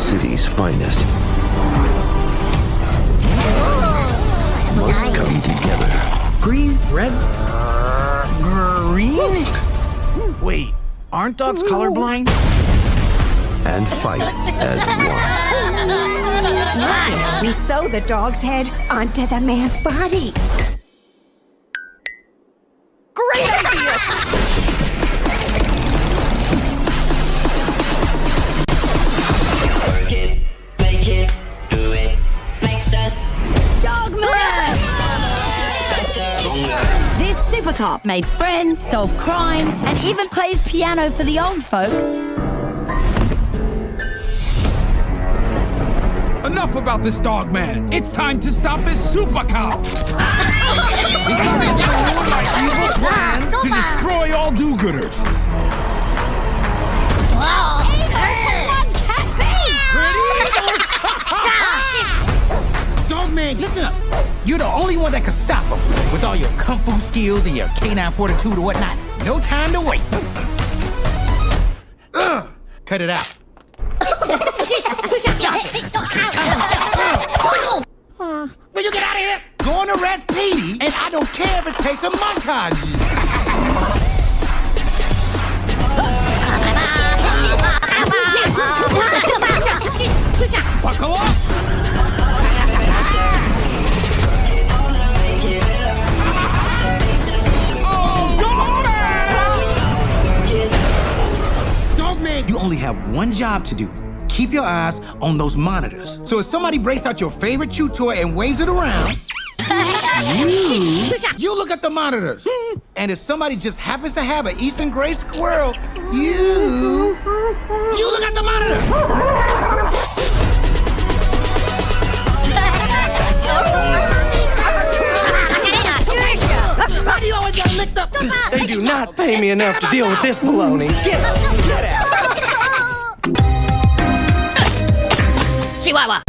city's finest must come together. Green, red, green? Wait, aren't dogs colorblind? And fight as one. We sew the dog's head onto the man's body. Great idea! Work it, make it, do it, makes us Dogman! stronger. This super cop made friends, solved crimes, and even plays piano for the old folks. Enough about this dog man. It's time to stop this super cop. He's coming through my evil plans to destroy all do-gooders. Dogman, listen up. You're the only one that can stop him. With all your kung fu skills and your canine fortitude or whatnot. No time to waste. Cut it out. Will you get out of here? Go and arrest Petey, and I don't care if it takes a montage. Buckle up. Dogman, you only have one job to do. Keep your eyes on those monitors. So if somebody breaks out your favorite chew toy and waves it around, you look at the monitors. And if somebody just happens to have an Eastern gray squirrel, you look at the monitor. Why do you always get licked up? They do not pay me enough to deal with this baloney. Get out! Chihuahua.